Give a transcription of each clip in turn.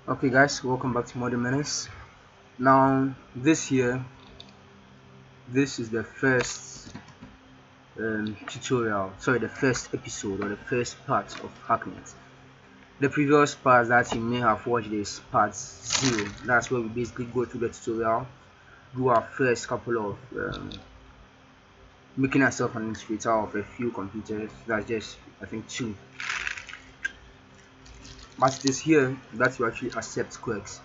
Okay guys, welcome back to Modern Menace. Now this is the first tutorial, sorry, the first episode or the first part of Hacknet. The previous part that you may have watched is part 0. That's where we basically go through the tutorial, do our first couple of making ourselves an administrator of a few computers. That's just, I think, 2. But it is here that you actually accept quests,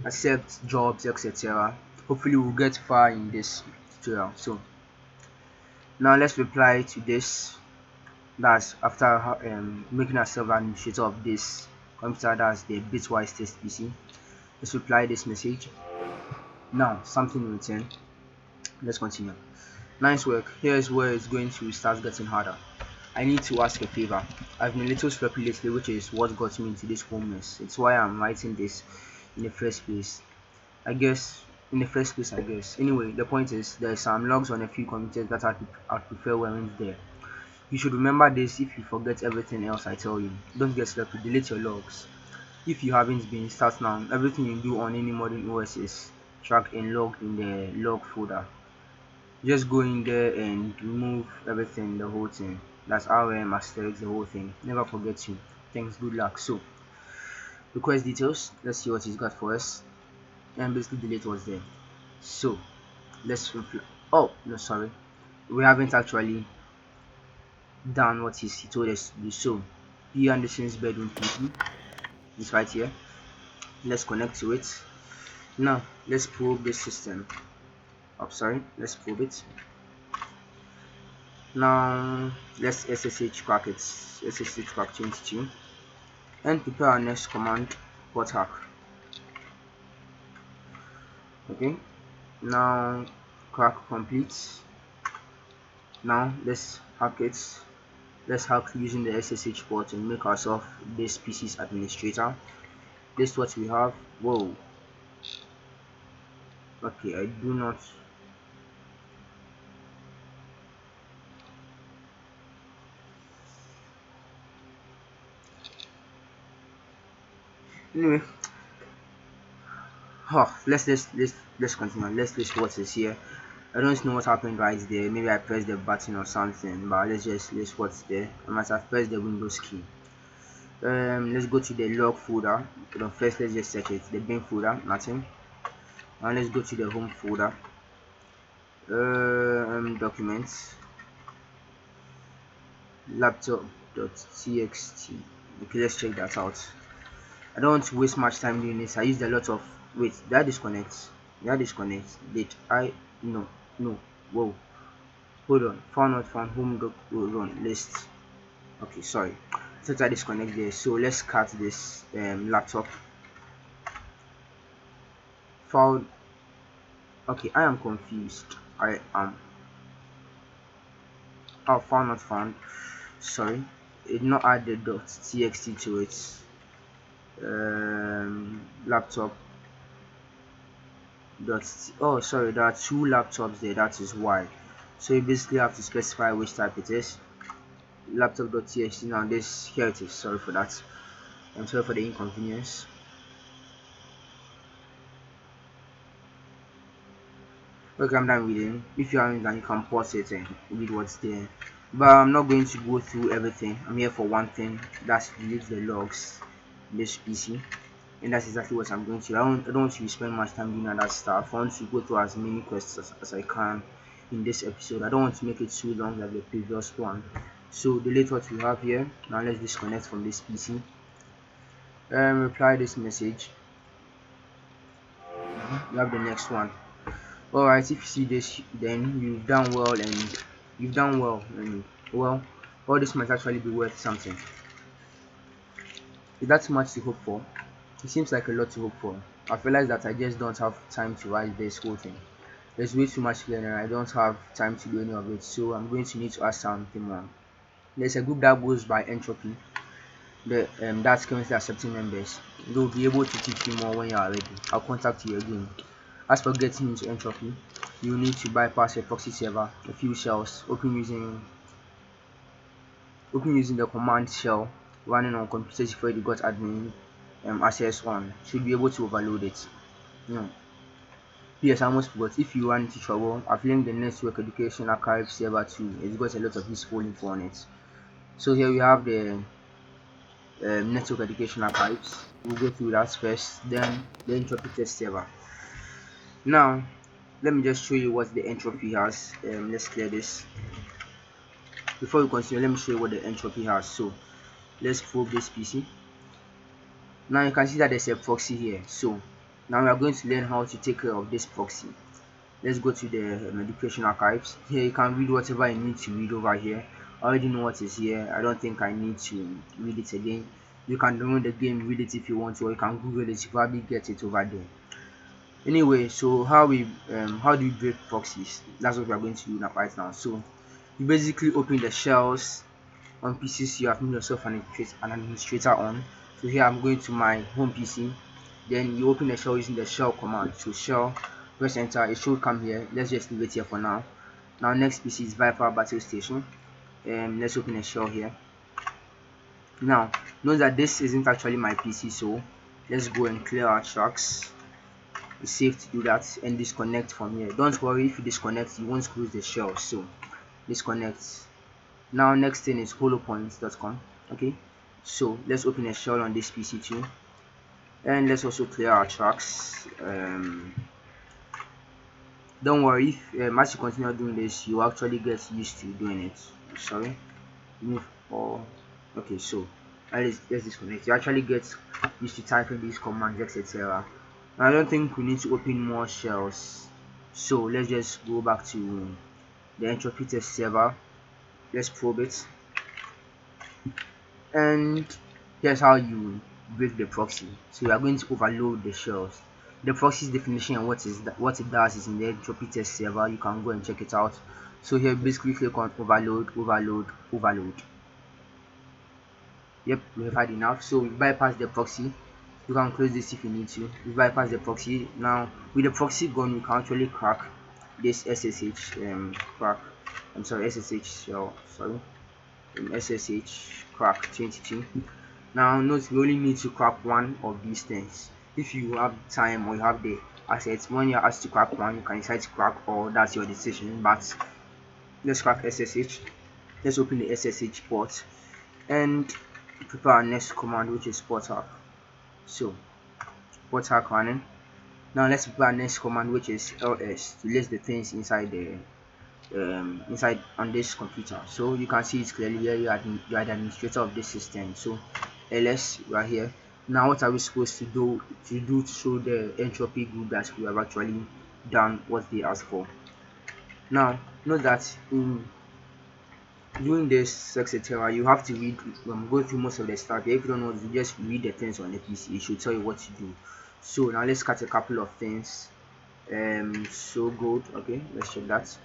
accept jobs, etc. Hopefully we'll get far in this tutorial. So now let's reply to this. That's after making ourselves an administrator of this computer, that's the bitwise test PC. Let's reply this message. Now something in return. Let's continue. Nice work. Here's where it's going to start getting harder. I need to ask a favor. I've been a little sloppy lately, which is what got me into this whole mess. It's why I'm writing this in the first place. I guess. Anyway, the point is there's some logs on a few computers that I'd prefer weren't there. You should remember this if you forget everything else I tell you. Don't get sloppy, delete your logs. If you haven't been, start now. Everything you do on any modern OS is tracked and logged in the log folder. Just go in there and remove everything, the whole thing. That's RM, asterisk, the whole thing. Never forget to. Thanks, good luck. So, request details. Let's see what he's got for us. And basically delete what's there. So, let's oh no, sorry, we haven't actually done what he told us to do. So P Anderson's bedroom PC is right here. Let's connect to it. Now let's probe this system. Oh, sorry, let's probe it. Now let's SSH crack it. SSH crack 22 and prepare our next command, port hack. Okay, now crack complete. Now let's hack it. Let's hack using the SSH port and make ourselves this PC's administrator. This is what we have. Whoa. Okay, I do not. Anyway, let's continue. Let's list what is here. I don't know what happened right there. Maybe I pressed the button or something, but let's just list what's there. I must have pressed the Windows key. Let's go to the log folder. But first, let's just search it. The bin folder, nothing. Now let's go to the home folder. Documents, laptop.txt. Okay, let's check that out. I don't want to waste much time doing this. I used a lot of. Wait, did I disconnect? Did I? No. Whoa. Hold on. Found not found home doc. Hold on. List. Okay, sorry. Since I disconnect there, so let's cut this laptop. Found. Okay, I am confused. I am. Oh, found not found. Sorry, it did not add the .txt to it. Laptop. Oh, sorry, there are 2 laptops there. That is why. So you basically have to specify which type it is. Laptop.txt. Now this, here it is. Sorry for that. I'm sorry for the inconvenience. Okay, I'm done reading. If you haven't done, you can pause it and read what's there. But I'm not going to go through everything. I'm here for one thing. That's delete the logs in this PC. And that's exactly what I'm going to. I don't want to spend much time doing that stuff. I want to go through as many questions as I can in this episode. I don't want to make it too long like the previous one. So delete what we have here. Now let's disconnect from this PC. Reply this message. You have the next one. Alright, if you see this, then you've done well, and well, all this might actually be worth something. Is that too much to hope for? It seems like a lot to hope for. I've realized that I just don't have time to write this whole thing. There's way too much here and I don't have time to do any of it, so I'm going to need to add something more. There's a group that goes by Entropy. That's currently accepting members. They'll be able to teach you more when you are ready. I'll contact you again. As for getting into Entropy, you need to bypass a proxy server, a few shells, open using the command shell running on computers before you got admin, access on, should be able to overload it. No. Yes, I almost forgot. If you run into trouble, I've linked the network education archive server too. It's got a lot of useful info on it. So here we have the network education archives. We'll go through that first, then the entropy test server. Now let me just show you what the entropy has. Let's clear this. Before we continue, let me show you what the entropy has. So let's probe this PC. Now you can see that there's a proxy here. So now we are going to learn how to take care of this proxy. Let's go to the education archives. Here you can read whatever you need to read over here. I already know what is here. I don't think I need to read it again. You can download the game, read it if you want to, or you can Google it. You probably get it over there. Anyway, so how do we break proxies? That's what we are going to do now, right now. So you basically open the shells on PCs you have made yourself an administrator on. So here I'm going to my home PC. Then you open the shell using the shell command. So shell, press enter. It should come here. Let's just leave it here for now. Now next PC is Viper Battle Station. Let's open a shell here. Now note that this isn't actually my PC, so let's go and clear our tracks. It's safe to do that and disconnect from here. Don't worry, if you disconnect you won't close the shell, so disconnect. Now next thing is holopoints.com. okay, so let's open a shell on this PC too, and let's also clear our tracks. Don't worry, if as you continue doing this you actually get used to doing it. Sorry, move all. Okay, so let's disconnect. You actually get used to typing these commands, etc. I don't think we need to open more shells, so let's just go back to the entropy test server. Let's probe it, and here's how you break the proxy. So we are going to overload the shells. The proxy's definition and what it does is in the entropy test server. You can go and check it out. So here basically click on overload, overload, overload. Yep, we've had enough. So we bypass the proxy. You can close this if you need to. We bypass the proxy. Now with the proxy gone, you can actually crack this SSH SSH shell. SSH crack 22. Now note we only need to crack one of these things. If you have time or you have the assets, when you're asked to crack one, you can decide to crack all. That's your decision. But let's crack SSH. Let's open the SSH port and prepare our next command, which is port hack. So port hack running. Now let's prepare our next command, which is ls, to list the things inside the inside on this computer. So you can see it clearly here. You are the administrator of this system. So ls right here. Now what are we supposed to do to show the entropy group that we have actually done what they asked for? Now note that in doing this etc, you have to read go through most of the stuff. If you don't know, you just read the things on the PC. It should tell you what to do. So now let's cut a couple of things. So good. Okay, let's check that.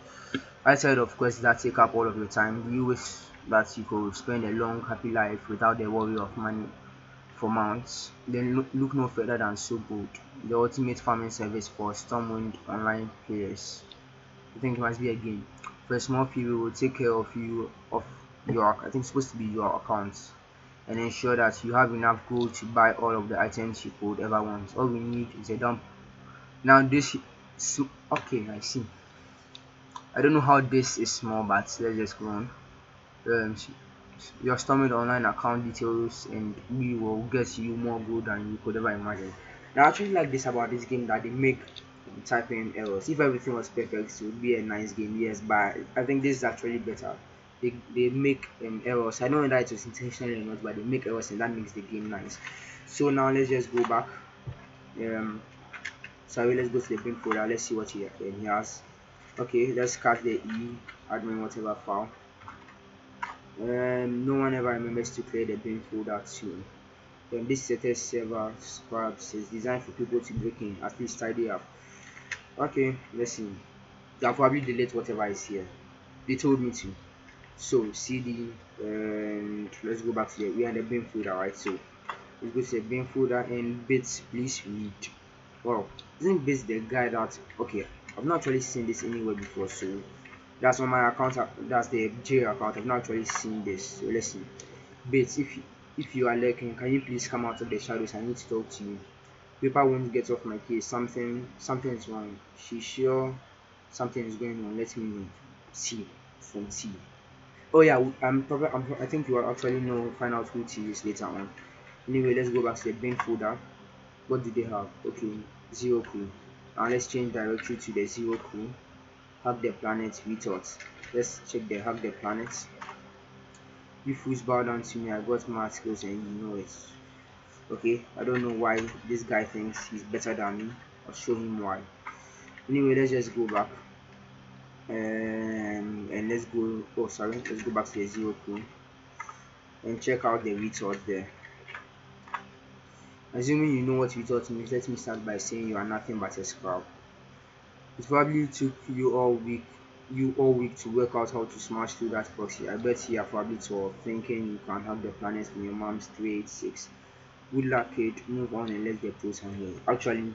Outside of quests that take up all of your time, do you wish that you could spend a long happy life without the worry of money for mounts? Then look no further than So Good, the ultimate farming service for Stormwind online players. I think it must be a game. For a small fee, we will take care of your I think it's supposed to be your accounts, and ensure that you have enough gold to buy all of the items you could ever want. All we need is a dump. Now this okay, I see. I don't know how this is small, but let's just go on. Your Stormwind online account details, and we will get you more gold than you could ever imagine. Now I actually like this about this game, that they make typing errors. If everything was perfect, it would be a nice game, yes, but I think this is actually better. They make errors. I don't know that it was intentional or not, but they make errors and that makes the game nice. So now let's just go back. Sorry, let's go to the bin folder. Let's see what he has. Okay, let's cut the admin whatever file. No one ever remembers to clear the bin folder too. This settled server scraps is designed for people to break in, at least tidy up. Okay, let's see. I'll probably delete whatever is here. They told me to. So cd, and let's go back to we are the bin folder, right? So let's go to the bin folder and bits, please read. Wow, isn't this the guy that, okay, I've not actually seen this anywhere before, so that's on my account. That's the J account. I've not actually seen this. So let's see. Bits, if you, If you are lurking, can you please come out of the shadows? I need to talk to you. Paper won't get off my case. Something is wrong. She's sure something is going on. Let me know. C from T. Oh yeah, I think you will actually know find out who T is later on. Anyway, let's go back to the bin folder. What do they have? Okay, zero clue. Now let's change directory to the zero clue. Hack the planet retort. Let's check the hack the planet. You fools bow down to me. I got math skills and you know it. Okay, I don't know why this guy thinks he's better than me. I'll show him why. Anyway, let's just go back and let's go. Oh, sorry, let's go back to the zero clue and check out the retort there. Assuming you know what retort means, let me start by saying you are nothing but a scrub. It probably took you all week to work out how to smash through that proxy. I bet you are probably 12, thinking you can hack the planet from your mom's 386. Good luck, kid. Move on and let's get pros handle. Actually,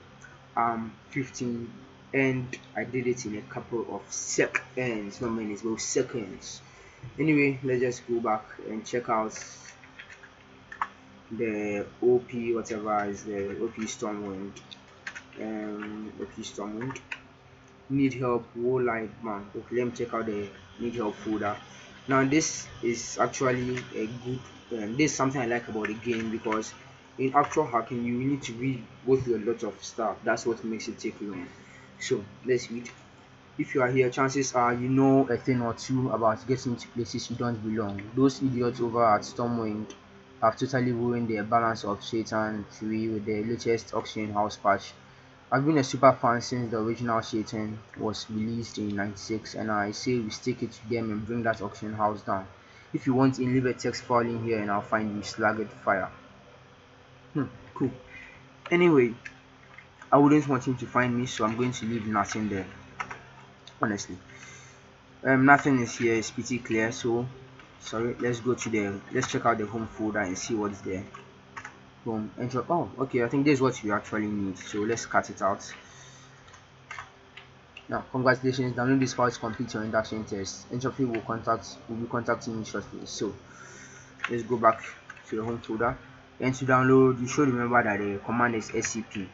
I'm 15 and I did it in a couple of seconds, not minutes, but seconds. Anyway, let's just go back and check out the OP, whatever is the OP Stormwind. OP Stormwind. Need help, whole life man. Okay, let me check out the need help folder. Now this is actually a good this is something I like about the game, because in actual hacking you need to go through a lot of stuff. That's what makes it take long. So let's read. If you are here, chances are you know a thing or two about getting into places you don't belong. Those idiots over at Stormwind have totally ruined the balance of Satan 3 with the latest auction house patch. I've been a super fan since the original Satan was released in '96, and I say we stick it to them and bring that auction house down. If you want in, leave a text file in here and I'll find you. Slagged fire. Cool. Anyway, I wouldn't want him to find me, so I'm going to leave nothing there. Honestly, nothing is here. It's pretty clear. So, sorry. Let's check out the home folder and see what's there. Home enter. Oh, okay. I think this is what you actually need. So let's cut it out. Now, congratulations, download this file to complete your induction test. Entropy will be contacting you shortly. So let's go back to the home folder. And to download, you should remember that the command is scp.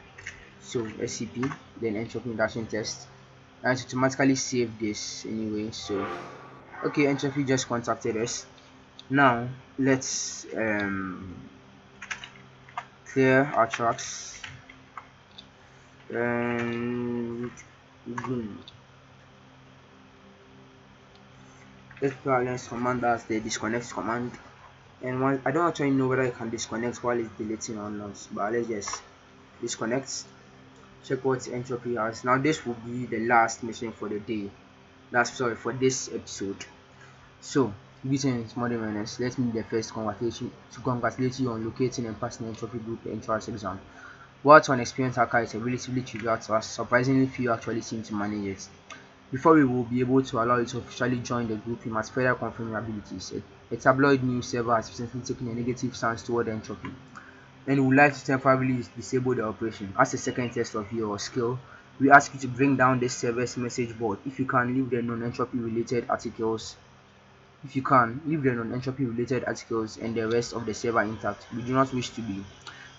So scp, then entropy induction test, and it automatically save this anyway. So okay, entropy just contacted us. Now let's clear our tracks and boom. Let's balance command as the disconnect command, and I don't actually know whether you can disconnect while it's deleting or not, but let's just disconnect. Check what entropy has. Now this will be the last mission for the day. That's sorry for this episode. So greetings modern learners, let me be the first to congratulate you on locating and passing the entropy group entrance exam. What an experienced hacker is a relatively trivial task, surprisingly few actually seem to manage it. Before we will be able to allow you to officially join the group, you must further confirm your abilities. A tabloid news server has recently taken a negative stance toward entropy, and we would like to temporarily disable the operation. As a second test of your skill, we ask you to bring down this server's message board. If you can, leave the non-entropy related articles. And the rest of the server intact. We do not wish to be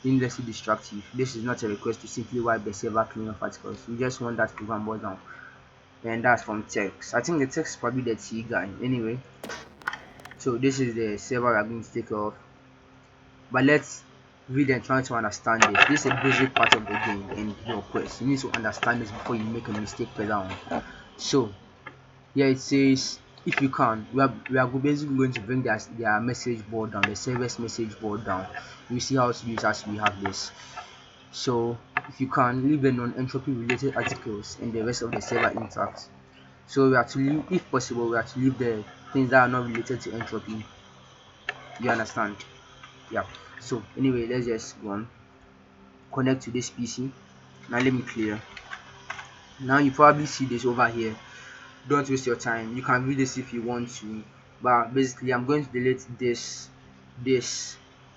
needlessly destructive. This is not a request to simply wipe the server clean of articles. We just want that program board down. And that's from text. I think the text is probably the T guy. Anyway, so this is the server we're going to take care of. But let's read and try to understand this. This is a basic part of the game and your quest. You need to understand this before you make a mistake further on. So here it says, if you can, we are basically going to bring their message board down, the server's message board down. You see how to use as we have this. So if you can, leave the non-entropy related articles and the rest of the server intact. So we have to leave, if possible, we have to leave the things that are not related to entropy. You understand? Yeah. So anyway, let's just go on. Connect to this PC. Now let me clear. Now you probably see this over here. Don't waste your time. You can read this if you want to, but basically I'm going to delete this,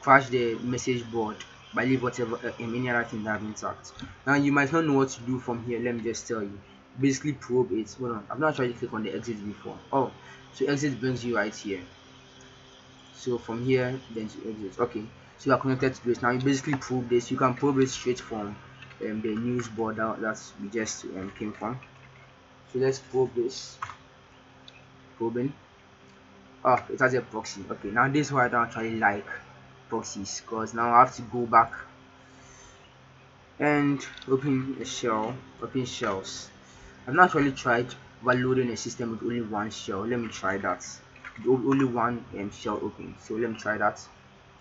crash the message board, but leave whatever any other thing that I've intact. Now you might not know what to do from here. Let me just tell you. Basically probe it. Hold on, I've not tried to click on the exit before. Oh, so exit brings you right here. So from here then to exit. Okay, so you are connected to this. Now you basically probe this. You can probe it straight from the news board that we just came from. So let's probe this. Probing. Oh, it has a proxy. Okay, now this is why I don't actually like proxies, because now I have to go back and open a shell, open shells. I've not actually tried overloading a system with only one shell. Let me try that. Only one shell open. So let me try that.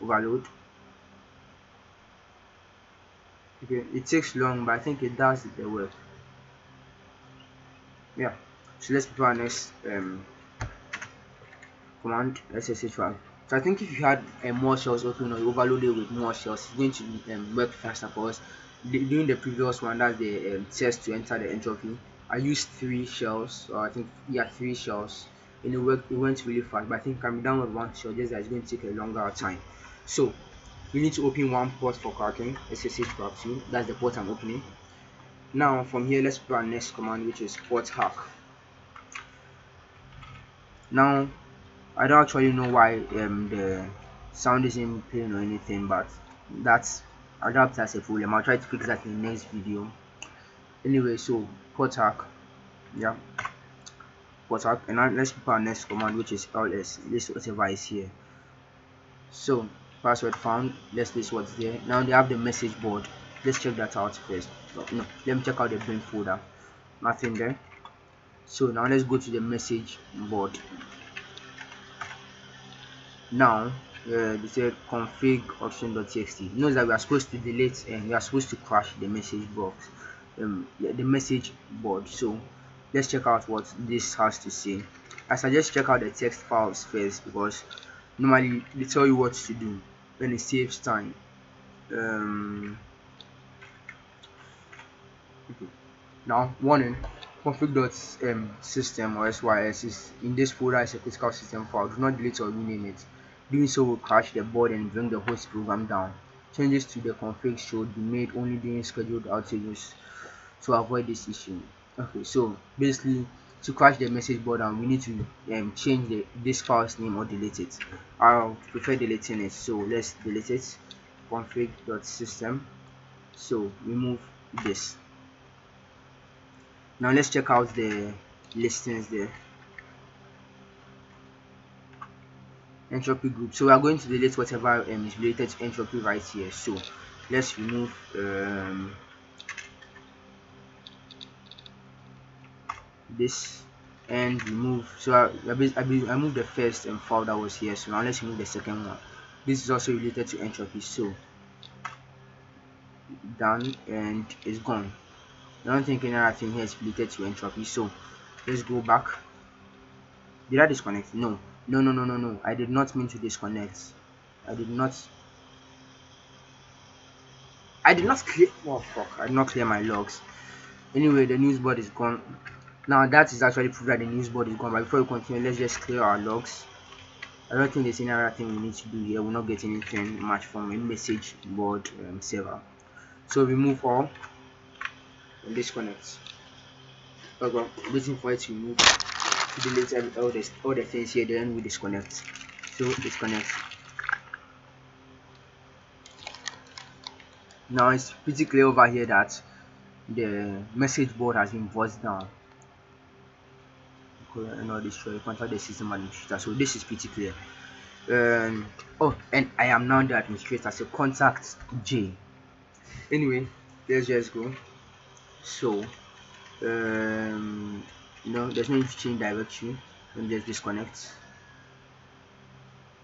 Overload. Okay, it takes long, but I think it does the work. Yeah. So let's do our next command SSH file. So I think if you had more shells open or you overload it with more shells, it's going to work faster. Because during the previous one, that's the test to enter the entropy, I used 3 shells, or I think yeah 3 shells, and it went really fast. But I think I'm done with 1 shell, just that it's going to take a longer time. So we need to open one port for cracking, SSH port 2. That's the port I'm opening. Now from here, let's put our next command, which is port hack. Now I don't actually know why the sound isn't playing or anything, but that's adapt as a problem. I'll try to fix that in the next video. Anyway, so port hack, yeah, port hack, and now let's put our next command, which is ls list whatever is here. So password found, let's list what's there. Now they have the message board. Let's check that out first. No, let me check out the bin folder. Nothing there. So now let's go to the message board. Now they said config option.txt. Notice that we are supposed to delete and we are supposed to crash the message box, the message board. So let's check out what this has to say. I suggest check out the text files first, because normally they tell you what to do and it saves time. Now warning, config.system or sys is in this folder as a critical system file. Do not delete or rename it. Doing so will crash the board and bring the host program down. Changes to the config should be made only during scheduled outages to avoid this issue. Okay, so basically to crash the message board down, we need to change this file's name or delete it. I'll prefer deleting it, so let's delete it. Config.system. So remove this. Now let's check out the listings there. Entropy group. So we are going to delete whatever is related to entropy right here. So let's remove this and remove. So I moved the first file that was here. So now let's remove the second one. This is also related to entropy. So done, and it's gone. I don't think any other thing here is related to entropy. So let's go back. Did I disconnect? No. I did not mean to disconnect. I did not clear. Oh fuck! I did not clear my logs. Anyway, the news board is gone. Now that is actually proof that the news board is gone. But before we continue, let's just clear our logs. I don't think there's any other thing we need to do here. We're not getting anything much from a message board server. So remove all and disconnect. Okay, waiting for it to remove. To delete all the things here, then we disconnect. So disconnect. Now it's pretty clear over here that the message board has been voiced down. Not destroy, contact the system administrator. So this is pretty clear. Oh, and I am now the administrator, so contact J. Anyway, let's just go. So no, there's no need to change directory. Let me just disconnect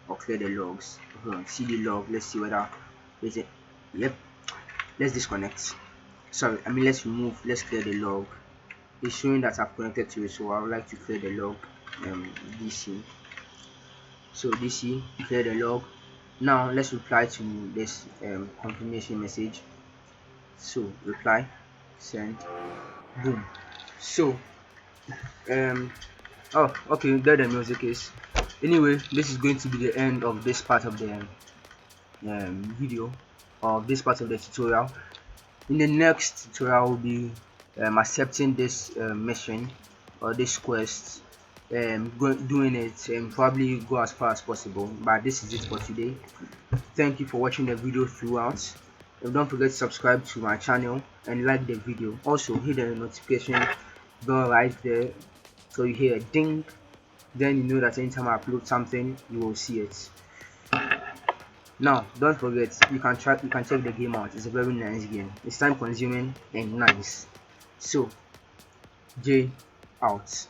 or clear the logs. See the log. Let's see whether is it. Yep. Let's disconnect. Sorry, I mean let's clear the log. It's showing that I've connected to it, so I would like to clear the log. DC. So DC, clear the log. Now let's reply to this confirmation message. So reply, send, boom. So oh okay, there the music is. Anyway, this is going to be the end of this part of the video, of this part of the tutorial. In the next tutorial, will be accepting this mission or this quest doing it and probably go as far as possible. But this is it for today. Thank you for watching the video throughout. And don't forget to subscribe to my channel and like the video. Also hit the notification bell right there so you hear a ding, then you know that anytime I upload something you will see it. Now don't forget, you can check the game out. It's a very nice game. It's time consuming and nice. So J out.